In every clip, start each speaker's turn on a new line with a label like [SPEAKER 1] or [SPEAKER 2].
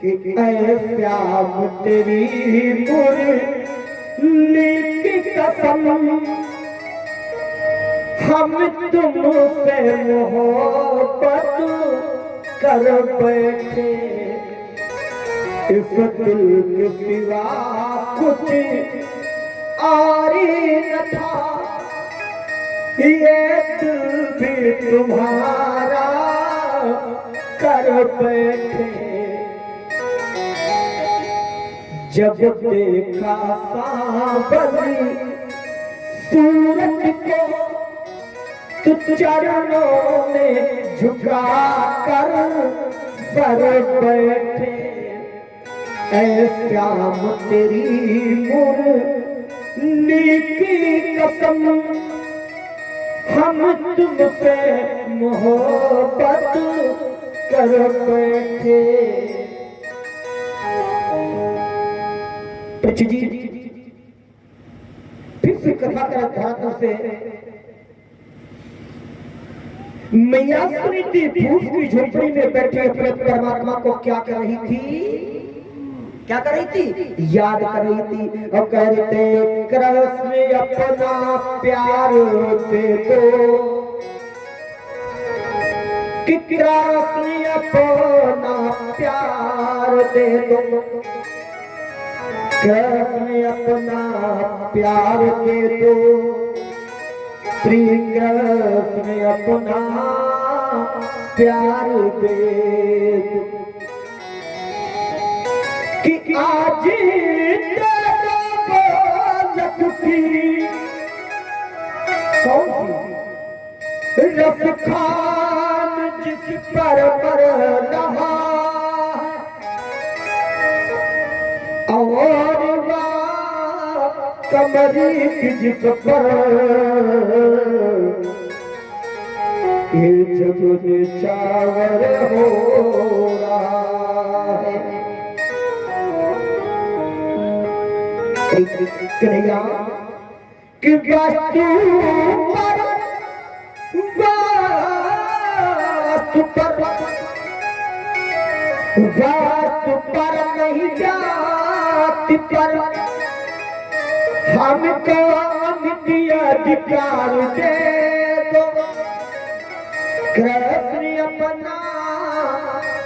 [SPEAKER 1] कि ऐ श्याम तेरी मुरली की कसम, हम तुमसे मोहब्बत कर बैठे, इस दिल के सिवा कुछ और न था, ये दिल भी तुम्हारा कर बैठे। जब देखा सांवली सूरत को तो चरणों में झुका कर सर बैठे, ऐ श्याम तेरी मुरली की कसम, हम तुमसे मोहब्बत कर बैठे। जी फिर से कथा कर धरातल से मैया सुनीति फूस की झोपड़ी में बैठे अपने परमात्मा को क्या कर रही थी? क्या कर रही थी? याद कर रही थी और कह रहे थे कृष्ण अपना प्यार दे दो, कि कृष्ण अपना प्यार दे दो, कृष्ण अपना प्यार दे दो, श्री कृष्ण अपना प्यार दे दो, कि आज बालक की कौन सी रस खान जिस पर मर रहा, और कमरी की जिस पर ये जब निछावर हो रहा है। कन्हैया कि वास्तु पर नहीं जाति पर हमको नित्य अधिकार दे दो, कृष्ण अपना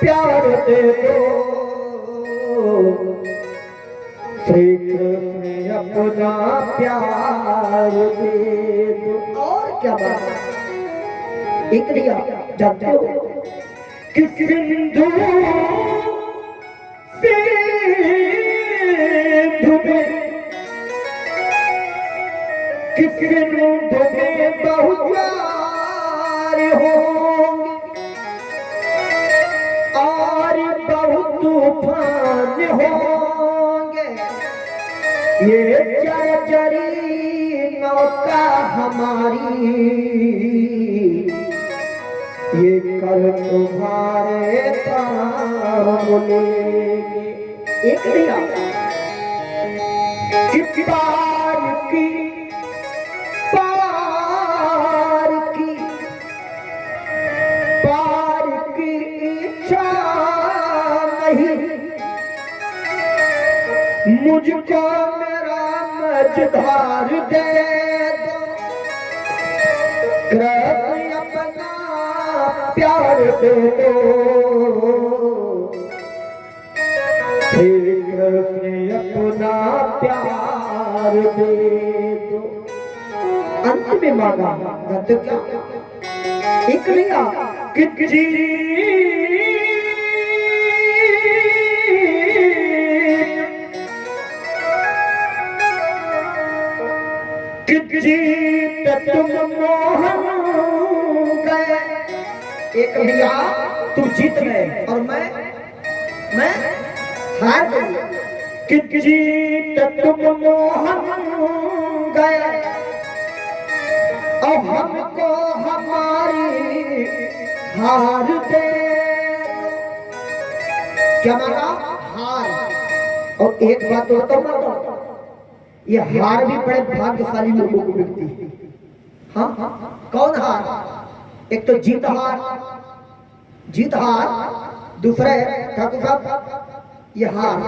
[SPEAKER 1] प्यार दे दो, श्री कृष्ण अपना प्यार दे दो। और क्या बात है? एक लिया जानते हो कि सिंधु सिंधु में बहुचार होंगे और बहुत तूफान होंगे, ये चरचरी नौका हमारी ये कर तुम्हारे काम लेंगे। एक लिया कि पार की इच्छा नहीं, मुझको मेरा मझधार दे दो, कृष्ण अपना प्यार दे दो, श्री कृष्ण अपना प्यार दे दो। अंत में मांगा तो क्या? एक लिया कि जीत तुम मोहन गए, एक लिया तुम जीत गए और मैं हार गई, कि जीत तुम मोहन गए और हमको हमारी हार दे। क्या माना? हार। और एक बात तो बताओ, ये हार भी बड़े भाग्यशाली लोगों को मिलती है। हाँ, कौन हार? एक तो जीत हार, दूसरा है ठाकुर साहब ये हार,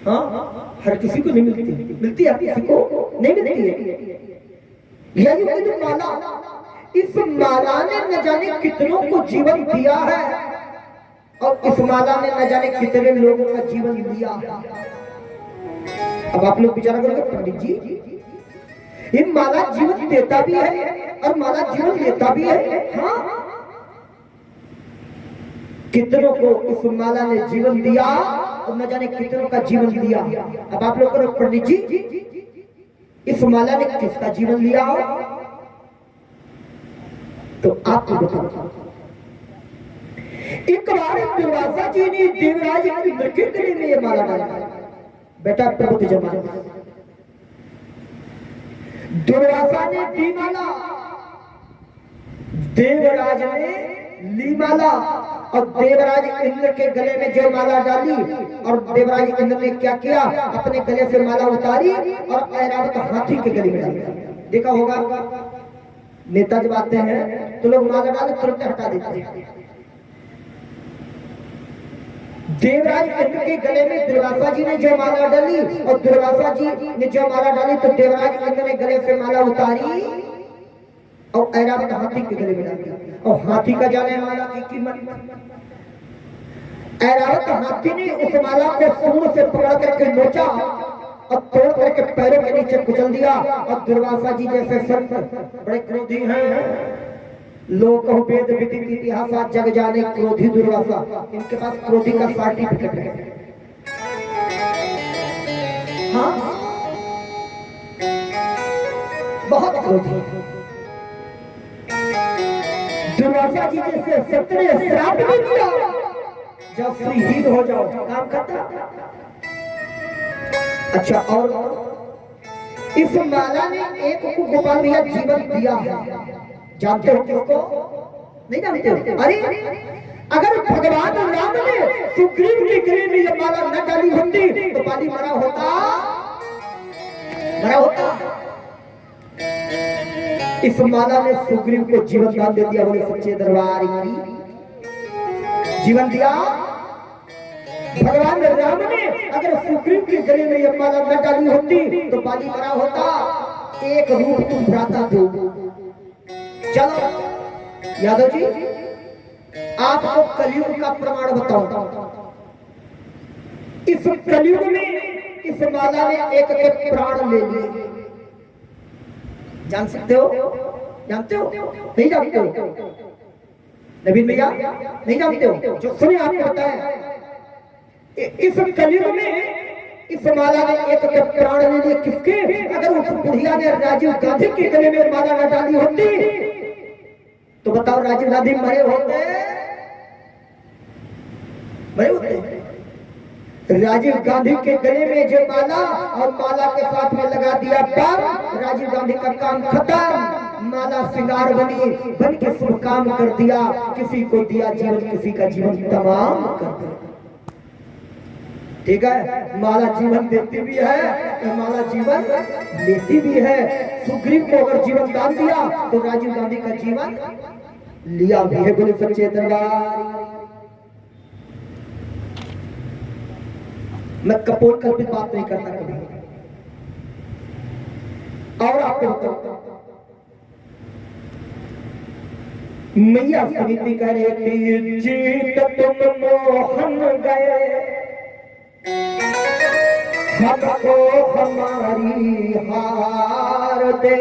[SPEAKER 1] हाँ, हर किसी को नहीं मिलती, मिलती है हर किसी को नहीं मिलती है। यही जो माला, इस माला ने न जाने कितनों को जीवन दिया है और इस माला ने न जाने कितने लोगों का जीवन लिया है। अब आप लोग विचार करोगे पंडित जी, ये माला जीवन देता भी है और माला जीवन लेता भी है। हाँ, कितनों को इस माला ने जीवन दिया और न जाने कितनों का जीवन लिया। अब आप लोग करो पंडित जी, इस माला ने किसका जीवन लिया तो आपको बताओ। एक बार दुर्वासा जी ने देवराज इंद्र के गले में ये माला डाला। बेटा प्रभु जमा, दुर्वासा ने दी माला, देवराज ने ली माला और देवराज इंद्र के गले में जो माला डाली और देवराज इंद्र ने क्या किया, अपने गले से माला उतारी और ऐरावत हाथी के गले में डाली। देखा होगा नेता जब आते हैं तो लोग माला डाल तुरंत हटा देते हैं। देवराज इंद्र के गले में दुर्वासा जी ने जो माला डाली और दुर्वासा जी ने जो माला डाली तो देवराज इंद्र ने गले से माला उतारी और ऐरावत हाथी के गले में डाली। और हाथी का जाने माला की कीमत। ऐरावत हाथी ने उस माला को सूंड से पकड़ करके नोचा और तोड़ करके पैरों के नीचे कुचल दिया। और दुर्वासा जी जैसे संत बड़े क्रोधी हैं, लोक वेद विदित इतिहास जग जाने क्रोधी दुर्वासा, इनके पास क्रोधी का सर्टिफिकेट है। हाँ, बहुत क्रोधी। दुर्वासा जी जैसे संत ने श्राप भी दिया, जब श्रीहीन हो जाओ काम करता। अच्छा, और इस माला ने एक को गोपाल भैया जीवन दिया है। जानते हो किसको? नहीं जानते हो? अरे अगर भगवान राम ने सुग्रीव के गले में यह माला न डाली होती तो बाली मरा होता, मरा होता। इस माला ने सुग्रीव को जीवन दान दे दिया। बोले सच्चे दरबार की जीवन दिया। भगवान राम ने अगर सुग्रीव के गले में यह माला न डाली होती तो बाली मरा होता। एक रूप तुम भ्राता दो। चलो यादव जी, आपको कलयुग का प्रमाण बताओ। इस कलयुग में इस माला ने एक के प्राण ले लिए। जान सकते हो? जानते हो? नहीं जानते हो? नवीन भैया नहीं जानते हो? जो सुने आपको बताया, इस कलयुग में इस माला ने एक के प्राण ले लिए। किसके? अगर उस बुढ़िया ने राजीव गांधी के गले में माला न डाली होती तो बताओ राजीव गांधी मरे होते? मरे होते? राजीव गांधी के गले में जो माला और माला के साथ में लगा दिया बम, राजीव गांधी का काम खत्म। माला श्रृंगार बनी, बन के शुभ काम कर दिया। किसी को दिया जीवन, किसी का जीवन तमाम कर दिया। ठीक है, माला जीवन देती भी है, माला जीवन लेती भी है। सुग्रीव को अगर जीवन दान दिया तो राजीव गांधी का जीवन लिया भी है। बोले सच्चे दरबार। मैं कपोल कल्पित बात नहीं करता कभी। और आपको बताओ, मैया सुनीति करे थी, जीत तुम मोहन गए, हमको हमारी हार दे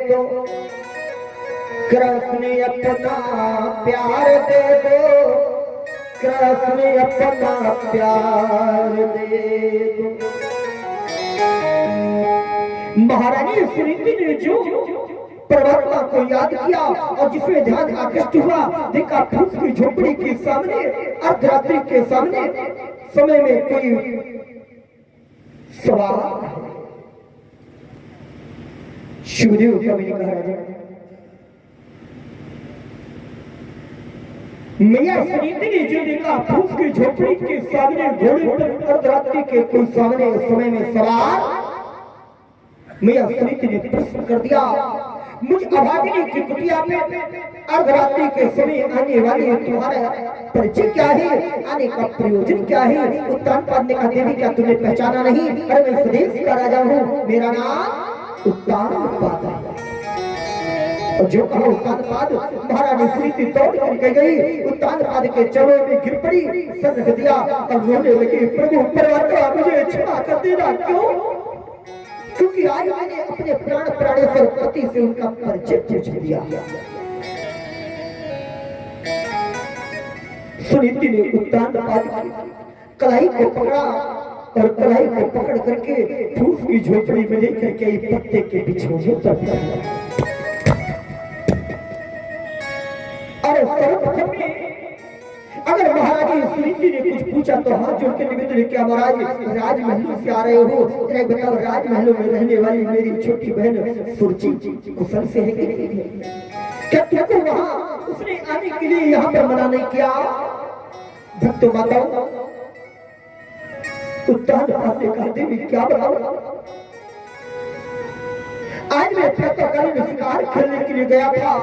[SPEAKER 1] दो, कृष्ण अपना प्यार दे दो, कृष्ण अपना प्यार दे दो। महारानी सुनीति ने जो परमात्मा को याद किया और जिसमें ध्यान आकृष्ट हुआ, देखा फूस की झोपड़ी के सामने अर्धरात्रि के सामने समय में कोई सवाल। शिवदेव कवि ने कहा, राजा मैया सुनीति ने जो देखा फूस की झोपड़ी के सामने घोड़े पर अर्धरात्रि के कोई सामने समय में सवार, मैया सुनीति ने प्रश्न कर दिया, मुझ अभागिनी की कुटिया में अर्धरात्रि के समय आने वाले तुम्हारा परिचय क्या है, आने का प्रयोजन क्या है? उत्तानपाद ने कहा देवी क्या तुमने पहचाना नहीं? अरे मैं स्वदेश का राजा हूँ, मेरा नाम उत्तानपाद है। और जो कहा उत्तानपाद, महारानी सुनीति दौड़ करके गई, उत्तानपाद के चरणों में गिर पड़ी, सर रख दिया और रोने लगी, प्रभु परमात्मा मुझे क्षमा कर देना। क्यों? क्योंकि आज मैंने अपने प्राण प्राणेश्वर पति से उनका परिचय पूछ लिया। सुनीति ने उत्तानपाद की कलाई को पकड़ा और कलाई को पकड़ करके फूस की झोपड़ी में लेकर के पत्ते के बिछौने पर बैठाया। अरे सर्वप्रथम अगर महारानी सुनीति ने कुछ पूछा तो हाथ जोड़ के निवेदन किया, महाराज राजमहलों से आ रहे हो, जरा बताओ राजमहलों में रहने वाली मेरी छोटी बहन सुरुचि कुशल से है कि नहीं है? क्या तुमको वहां उसने आने के लिए यहाँ पर मना नहीं किया? भक्त माताओं, उत्तानपाद ने कहा देवी क्या बताओ, आज मैं प्रातःकाल में शिकार खेलने के लिए गया था,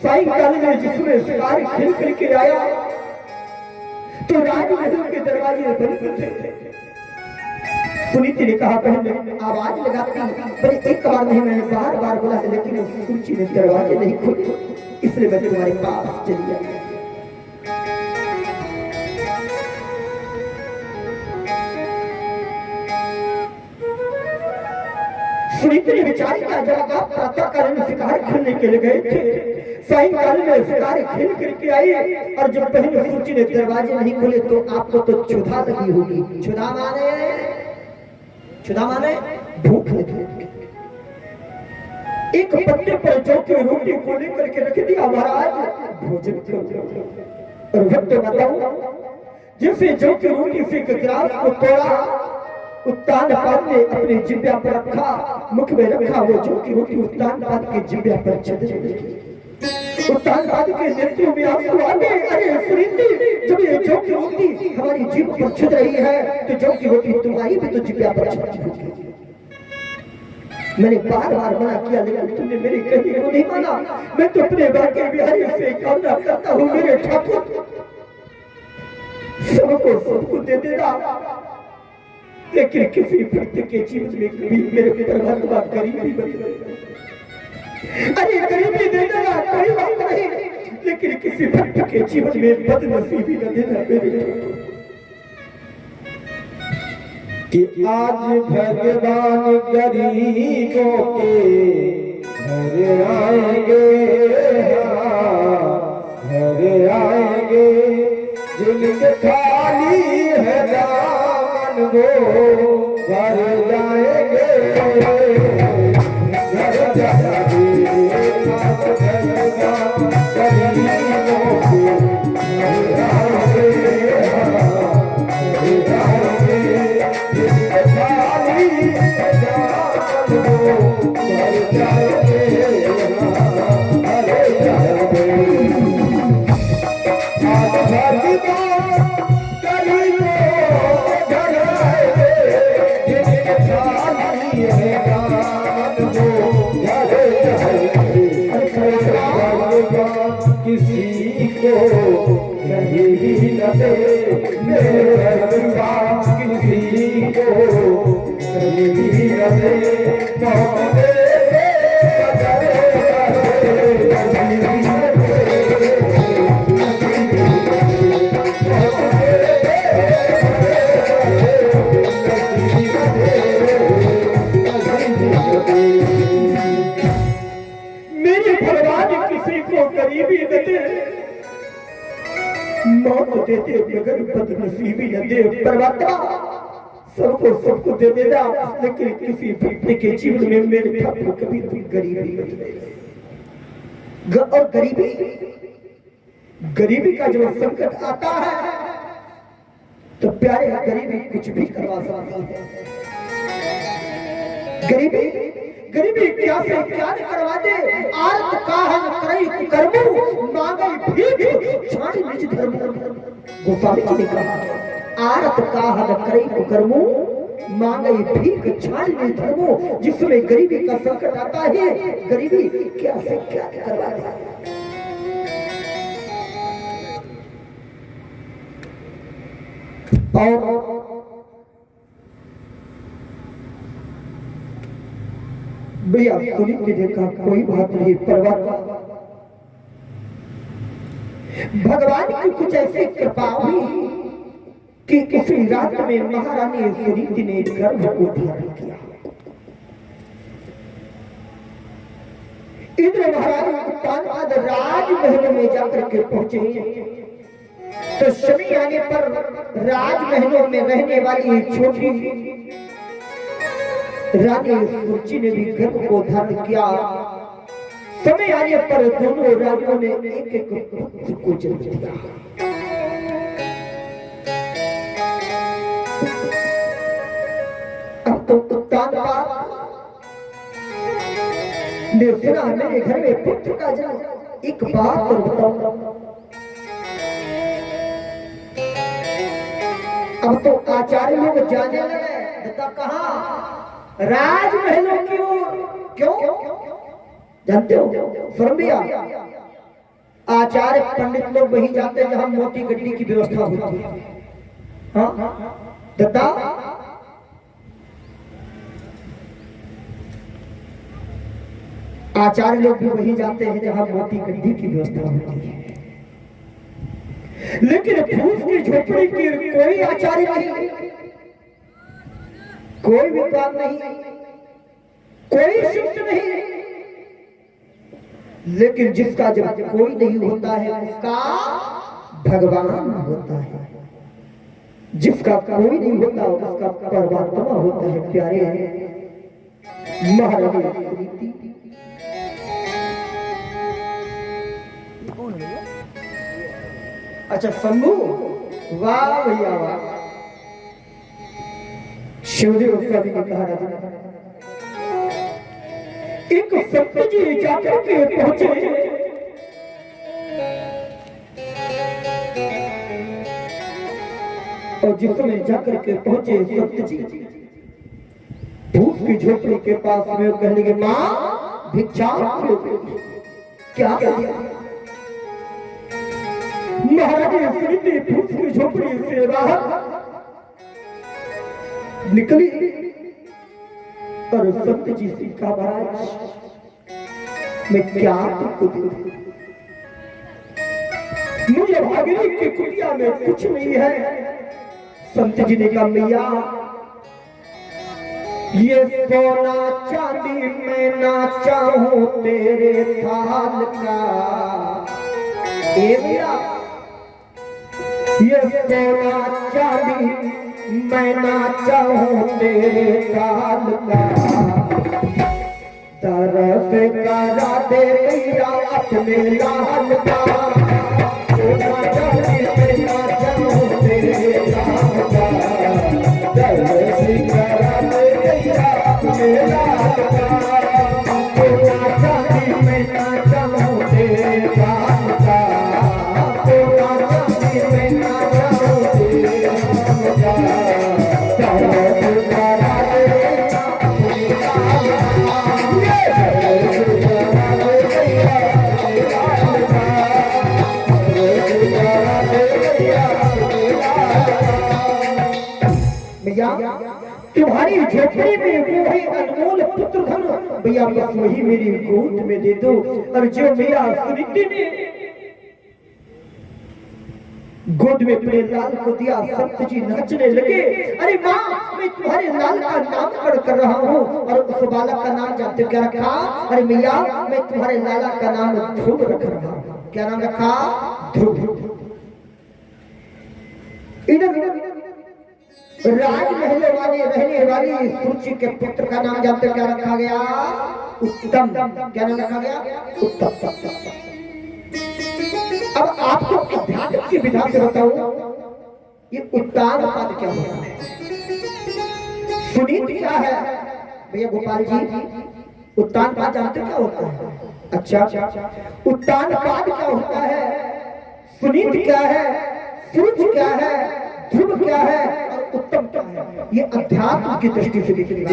[SPEAKER 1] सायंकाल में जिसमें शिकार खेल करके आया तो राजमहल के दरवाजे बंद थे। सुनीति ने कहा बहन आवाज लगाती, पर एक बार नहीं मैंने बार बार बोला है, लेकिन सुरुचि ने दरवाजे नहीं खोले, इसलिए मैं तुम्हारे पास चली आई। सुनीति ने विचार किया, जब आप प्रातःकाल में शिकार खेलने के लिए गए थे, सायंकाल में शिकार खेल करके आई और जब बहन सुरुचि ने दरवाजे नहीं खोले तो आपको तो क्षुधा लगी होगी। क्षुधा माने भूख लगी। एक पत्ते पर जौ की रोटी को लेकर के रख दिया, महाराज भोजन करो। और भक्त बताओ, जैसे जौ की रोटी से एक गिलास को तोड़ा, उत्तानपाद ने अपने जिब्या पर रखा, मुख में रखा, वो जौ की रोटी उत्तानपाद के जिब्या पर चढ़ने लगी। उत्तानपाद के नेत्रों में आंसू आ गए। अरे सुनीति, जब ये जौ की रोटी हमारी जीभ पर छिद रही है तो जौ की रोटी तुम्हारी भी तो जिब्या पर छिदती होगी। मैंने बार बार मना किया, लेकिन तुमने मेरी कहने को नहीं माना। मैं तो अपने भाग्य बिहारी से कामना करता हूँ, मेरे ठाकुर सबको दे देना, लेकिन किसी भक्त के जीवन में कभी मेरे परमात्मा गरीबी बदले। अरे गरीबी दे देना कोई बात नहीं, लेकिन किसी भक्त के जीवन में बदनसीबी न देना मेरे।
[SPEAKER 2] कि आज भगवान गरीबों के घर आएंगे, घर आएंगे, जिनके खाली है दामन वो घर जाएंगे, घर जाएंगे। किसी को कहीं भी न दे मेरे भगवान, किसी को कहीं भी न दे,
[SPEAKER 1] गरीबी न दे, मौत देते मगर बदनसीबी न दे। परमात्मा सबको दे देना, लेकिन किसी व्यक्ति के जीवन में मेरे ठाकुर कभी भी गरीबी मत दे। और गरीबी का जो संकट आता है तो प्यारे गरीबी कुछ भी करवा सकती है। गरीबी क्या से क्या न करवा दे। आरत काहन करई कर्मु मांगई भीख छाड़ी निज धर्म। गोस्वामी जी ने कहा आरत काहन करई कर्मु मांगई भीख छाड़ी निज धर्म। जिसमें गरीबी का संकट आता है, गरीबी क्या से क्या करवा दे। और भैया सुनीत ने देखा कोई बात नहीं, परवाह भगवान की कुछ ऐसी कृपा हुई कि किसी रात में महारानी सुनीति ने गर्भ को धारण किया। इंद्र महाराज उत्तानपाद राजमहल में जाकर के पहुंचे तो समय आने पर राजमहलों में रहने वाली छोटी रानी सुरुचि ने भी गर्भ को धारण किया। समय आने पर दोनों रानियों ने एक एक पुत्र को जन्म दिया। अब तो उत्तानपाद ने सुना मेरे घर में पुत्र का जन्म। एक बात और बताओ, अब तो आचार्य लोग जाने लगे, बता कहां? राजमहलों की ओर। क्यों जानते हो? फरमिया आचार्य पंडित लोग वहीं जाते हैं जहां मोटी गड्डी की व्यवस्था होती है। हाँ दत्ता, आचार्य लोग भी वहीं जाते हैं जहां मोटी गड्डी की व्यवस्था होती है। लेकिन फूस की झोपड़ी की कोई आचार्य नहीं, कोई विद्वान नहीं, कोई शिष्ट नहीं। लेकिन जिसका जब कोई नहीं होता है उसका भगवान होता है, जिसका कोई नहीं होता उसका परमात्मा होता है। प्यारे महारानी सुनीति अच्छा शंभू, वाह भैया वाह। शिवदेव स्वामी ने कहा राजा, एक संत जी जाकर के पहुंचे और जिसमें जाकर के पहुंचे संत जी भूख की झोपड़ी के पास में कहने लगे, मां भिक्षा क्या किया? महारानी सुनीति भूख की झोपड़ी से बाहर निकली और संत जी से कहा, महाराज मैं क्या तुमको दूं? मुझे भागने की कुटिया में कुछ नहीं है। संत जी ने कहा, मैया ये सोना चांदी मैं ना चाहूं तेरे थाल का। ए भैया ये सोना चांदी मैं ना चाहूं तेरे थाल का। तरस करा दे भैया अपने लाल का। सोना चांदी मैं ना चाहूं तेरे थाल का। तरस करा दे भैया अपने लाल का। सोना चांदी मैं ना चाहूं तेरे थाल का। सोना चांदी मैं ना चाहूं तेरे थाल का। तुम्हारी झोपड़ी में वो है अनमोल पुत्र धन, भैया बस वही मेरी गोद में दे दो। और जो मैया सुनीति ने गोद में अपने लाल को दिया, संत जी नाचने लगे। अरे माँ मैं तुम्हारे लाल का नामकरण कर रहा हूँ। और उस बालक का नाम जानते क्या रखा? अरे मैया मैं तुम्हारे लाला का नाम ध्रुव रख रहा हूँ। क्या नाम रखा? ध्रुव। इधर राजमहल वाले रहने वाली सुरुचि के पुत्र का नाम जानते क्या रखा गया? उत्तम। क्या नाम रखा गया? उत्तम। अब आपको अध्यात्म की विधा से बताऊं, ये उत्तानपाद क्या होता है, सुनीत क्या है? भैया गोपाल जी उत्तानपाद जानते क्या होता है? अच्छा उत्तानपाद क्या होता है, सुनीत क्या है, सूरज क्या है, ध्रुव क्या है और उत्तम क्या है, ये अध्यात्म की दृष्टि से देखिएगा।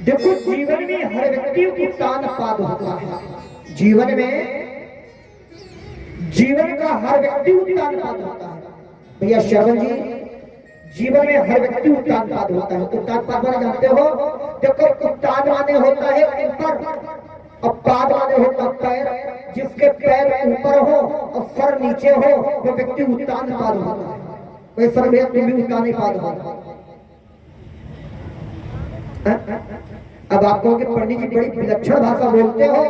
[SPEAKER 1] देखो जीवन में हर व्यक्ति उत्तानपाद होता है। जीवन का हर व्यक्ति उत्तानपाद होता है। भैया श्रवण जी जीवन में हर व्यक्ति उत्तानपाद होता है। उत्तानपाद माने जानते हो? देखो, उत्तान माने होता है ऊपर और पाद माने होता है पैर। जिसके पैर ऊपर हो और सर नीचे हो वो व्यक्ति उत्तानपाद होता है। कोई सर में तुम भी उत्तानपाद हो। अब आप कहोगे पंडित जी बड़ी विलक्षण भाषा बोलते हो।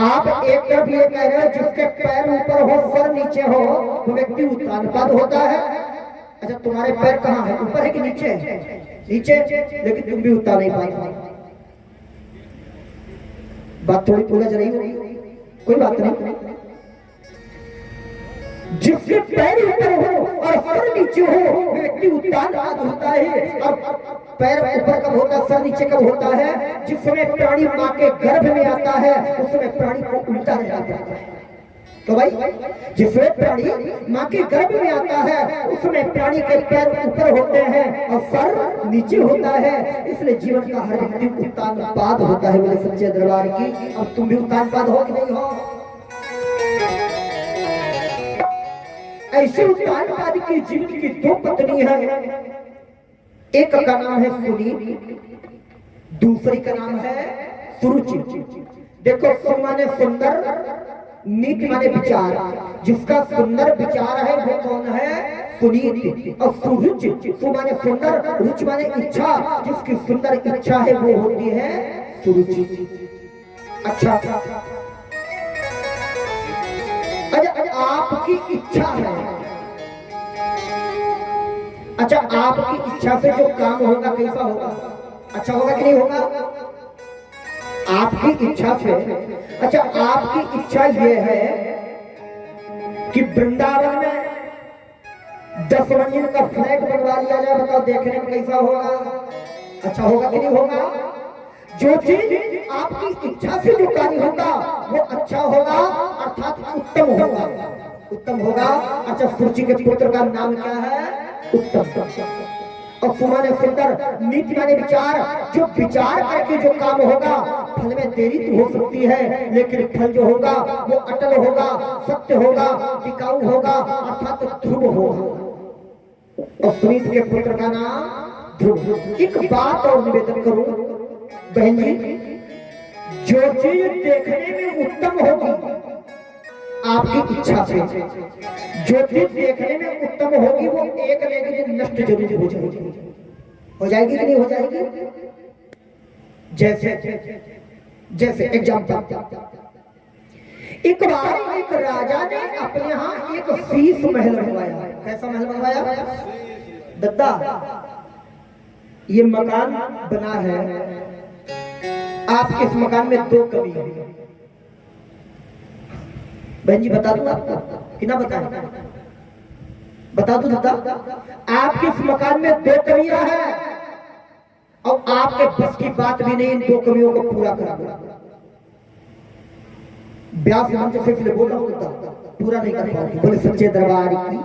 [SPEAKER 1] आप एक तरफ ये कह रहे हो जिसके पैर ऊपर हो सर नीचे हो वो व्यक्ति उत्तानपाद होता है। अच्छा, तुम्हारे पैर कहाँ है? ऊपर है कि नीचे है? नीचे, लेकिन तुम भी उत्तानपाद हो। बात थोड़ी उलझ रही होगी, कोई बात नहीं। जिसके पैर ऊपर हो और सर नीचे हो वो व्यक्ति उत्तानपाद होता है। और पैर ऊपर कब होता है, सर नीचे कब होता है? जिस समय प्राणी मां के गर्भ में आता है उस समय प्राणी को उल्टा रहना पड़ता है। तो भाई, जिसमें प्राणी मां के गर्भ में आता है उस समय प्राणी के पैर ऊपर होते हैं और सर नीचे होता है। इसलिए जीवन का हर व्यक्ति उत्तानपाद होता है। बोले सच्चे दरबार की। अब तुम भी उत्तानपाद हो कि नहीं हो? ऐसे उत्तानपाद की जीवन की दो पत्नी है। एक का नाम है सुनी, दूसरी का नाम है सुरुचि। देखो, सु माने सुंदर, नीति माने विचार। जिसका सुंदर विचार है वो कौन है? सुनीति। और सुरुचि, सु माने सुंदर, रुचि माने इच्छा। जिसकी सुंदर इच्छा है वो होती है सुरुचि। अच्छा, आपकी इच्छा है। अच्छा, आपकी इच्छा से जो काम होगा कैसा होगा? अच्छा होगा कि नहीं होगा? आपकी इच्छा से। अच्छा, आपकी इच्छा यह है कि वृंदावन में 10 मंजिल का फ्लैट बनवा लिया जाए। बताओ देखने में कैसा होगा? अच्छा होगा कि नहीं होगा? जो चीज आपकी इच्छा से जो कार्य होगा वो अच्छा होगा, अर्थात उत्तम होगा। उत्तम होगा। अच्छा, सुरुचि के पुत्र का नाम क्या है? उत्तम। और सु माने सुंदर, नीति माने विचार। जो विचार करके जो काम होगा फल में देरी तो हो सकती है लेकिन फल जो होगा वो अटल होगा, सत्य होगा, टिकाऊ होगा, अर्थात ध्रुव होगा। और सुनीत के पुत्र का नाम ध्रुव। एक बात और निवेदन करूं बहन जी, जो चीज देखने में उत्तम होगी आपकी इच्छा से, जो चीज देखने में उत्तम होगी वो एक न एक दिन नष्ट जरूर हो जाएगी। हो जाएगी कि नहीं हो जाएगी? जैसे एग्जाम्पल, एक बार एक राजा ने अपने यहाँ एक शीश महल बनवाया। कैसा महल बनवाया? दद्दा, ये मकान बना है, आपके इस मकान में 2 कमी है। बहन जी बता दूं आपको कि ना बताएं? बता दूं दादा, आपके इस मकान में 2 कमियां हैं और आपके बस की बात भी नहीं इन 2 कमियों को पूरा करना। व्यास मंच से इसलिए बोल रहा हूं दादा, पूरा नहीं कर पाओगे। बोले सच्चे दरबार की।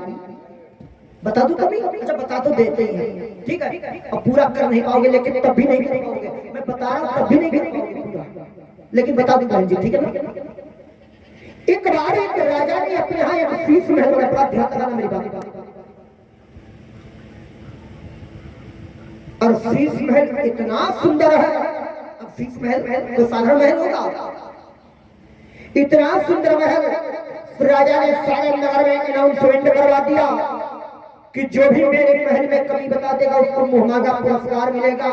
[SPEAKER 1] बता दूं कभी? अच्छा, बता तो देते ही हैं, ठीक है। और पूरा कर नहीं पाओगे लेकिन तब भी नहीं कर पाओगे। मैं बता रहा हूं तब भी नहीं कर पाओगे पूरा, लेकिन बता दूं बहन जी, ठीक है ना? एक बार एक राजा ने अपने यहाँ एक शीश महल बनाया। बड़ा ध्यान लगाना मेरी बात। और शीश महल इतना सुंदर है। अब शीश महल कोई साधारण महल होगा? इतना सुंदर महल राजा ने सारे नगर में अनाउंसमेंट करवा दिया कि जो भी मेरे महल में कमी बता देगा उसको मुहमांगा पुरस्कार मिलेगा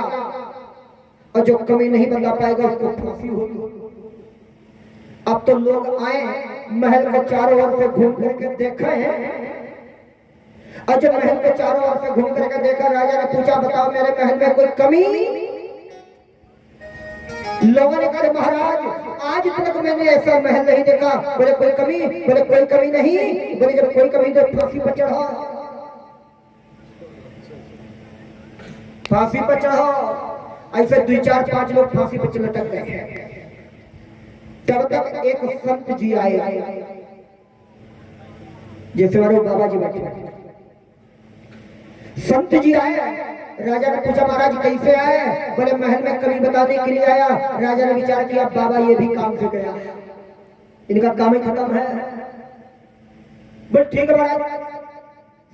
[SPEAKER 1] और जो कमी नहीं बता पाएगा उसको फांसी होगी। अब तो लोग आए, महल को चारों ओर से घूम करके देखे हैं। और जब महल को चारों ओर से घूम करके देखा, राजा ने पूछा बताओ मेरे महल में कोई कमी? लोगों ने कहा महाराज आज तक मैंने ऐसा महल नहीं देखा। बोले कोई कमी? बोले कोई कमी नहीं। बोले जब कोई कमी तो फांसी पर चढ़ाओ, फांसी पर चढ़ाओ। ऐसे 2 4 5 लोग फांसी पर लटक गए। तब तक एक संत जी आए, जैसे हमारे बाबा जी बैठे। संत जी आए, राजा ने पूछा महाराज कैसे आए? बोले महल में कमी बताने के लिए आया। राजा ने विचार किया बाबा ये भी काम से गया, इनका काम ही खत्म है। बोले ठीक है महाराज।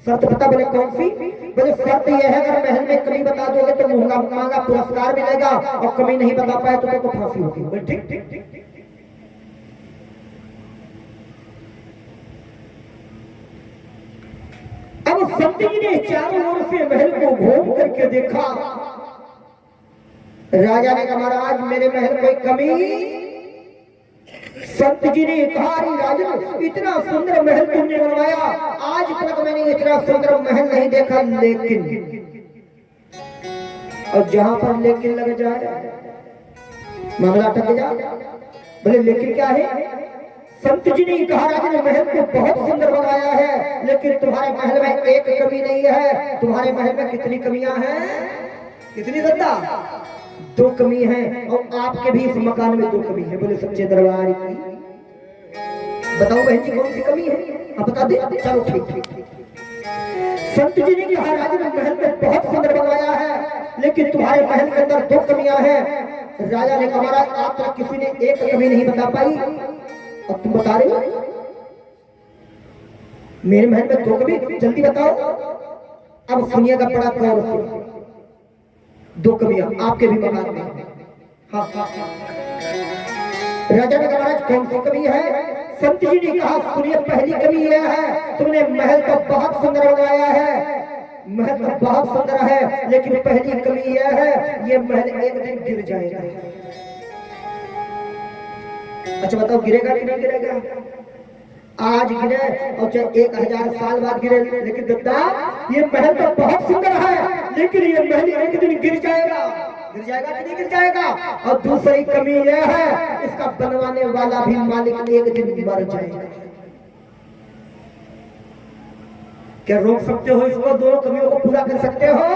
[SPEAKER 1] शर्त बता। बोले कौन सी? बोले शर्त यह है अगर महल में कमी बता दोगे तो महंगा महंगा पुरस्कार मिलेगा, और कमी नहीं बता पाए तो तुमको फांसी होगी। बोले ठीक ठीक ठीक। अब संत जी ने चारों ओर से महल को घूम करके देखा। राजा ने कहा महाराज मेरे महल कोई कमी? संत जी ने कहा अरे राजन इतना सुंदर महल तुमने बनवाया, आज तक मैंने इतना सुंदर महल नहीं देखा, लेकिन और जहां पर लेकिन लग जाए मामला टक जाए। बोले लेकिन क्या है? संत जी ने कहा राजन महल को बहुत सुंदर बनाया है, लेकिन तुम्हारे महल में एक कमी नहीं है। तुम्हारे महल में कितनी कमियां हैं? कितनी दत्ता? 2 कमी है, और आपके भी इस मकान में 2 कमी है। बोले सच्चे दरबार की बताओ बहन जी कौन सी कमी है? आप बता दे। चलो ठीक ठीक। संत जी ने कहा राजन महल में बहुत सुंदर बनवाया है, लेकिन तुम्हारे महल के अंदर 2 कमियां हैं। राजा ने कहा महाराज आप तक किसी ने एक कमी नहीं बता पाई, अब तुम बता रहे हो मेरे महल में 2 कमी, जल्दी बताओ। अब सुनिएगा बड़ा गौर से। 2 कमियां आपके भी मकान में। हाँ हाँ राजा ने कहा महाराज कौन सी कमी है? संत जी ने कहा सुनिए पहली कमी यह है तुमने महल तो बहुत सुंदर बनाया है, महल तो बहुत सुंदर है, लेकिन पहली कमी यह है ये महल एक दिन गिर जाएगा। अच्छा बताओ गिरेगा कि नहीं गिरेगा? आज गिरे और चाहे 1000 साल बाद गिरे, लेकिन दत्ता ये महल तो बहुत सुंदर है, लेकिन ये महल एक दिन गिर जाएगा। गिर जाएगा कि नहीं गिर जाएगा? और दूसरी कमी यह है इसका बनवाने वाला भी मालिक एक दिन मर जाएगा। क्या रोक सकते हो इसको? 2 कमियों को पूरा कर सकते हो?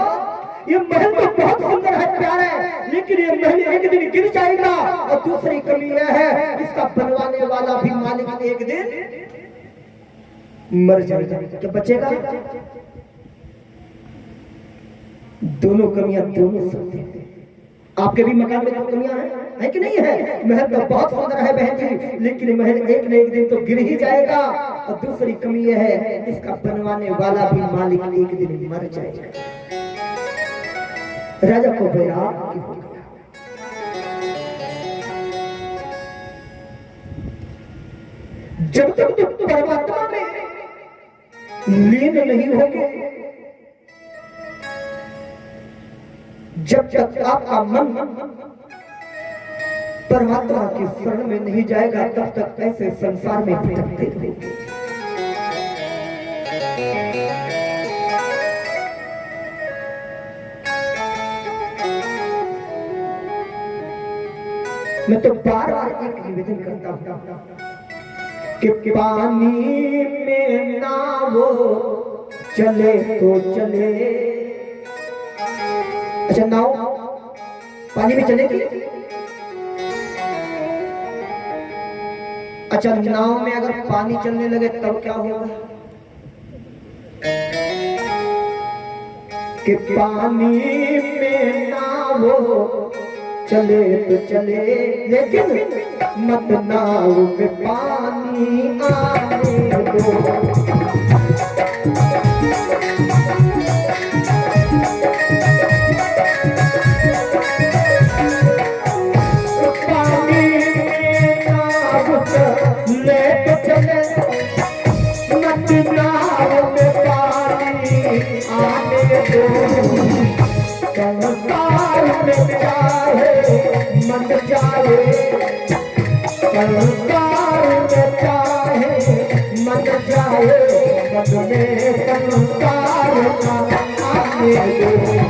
[SPEAKER 1] ये महल तो बहुत सुंदर है प्यारे, लेकिन ये महल एक दिन गिर जाएगा। और दूसरी कमी यह है इसका बनवाने वाला भी मालिक एक दिन मर जाएगा। क्या बचेगा? दोनों कमियां दोनों सत्य हैं। आपके भी मकान में 2 कमियां हैं, है कि नहीं है? महल तो बहुत सुंदर है बहन जी, लेकिन महल एक न एक दिन तो गिर ही जाएगा। और दूसरी कमी यह है इसका बनवाने वाला भी मालिक एक दिन मर जाएगा। राजा को बैराग हो गया। जब तक तुम परमात्मा में लीन नहीं होंगे, जब तक आपका मन परमात्मा की शरण में नहीं जाएगा, तब तक ऐसे संसार में भटकते रहेंगे। मैं तो बार बार एक निवेदन करता हूं कि पानी में नाव चले तो चले। अच्छा नाव पानी में चलेगी? अच्छा नाव में अगर पानी चलने लगे तब क्या होगा? कि पानी में नाव चले तो चले, लेकिन मत नाव में पानी आने दो। पानी में नाव चले तो चले, मत नाव में पानी आने दो। संसार में चाहे मन जाए, संसार में चाहे मन जाए, मन में संसार का आने दो।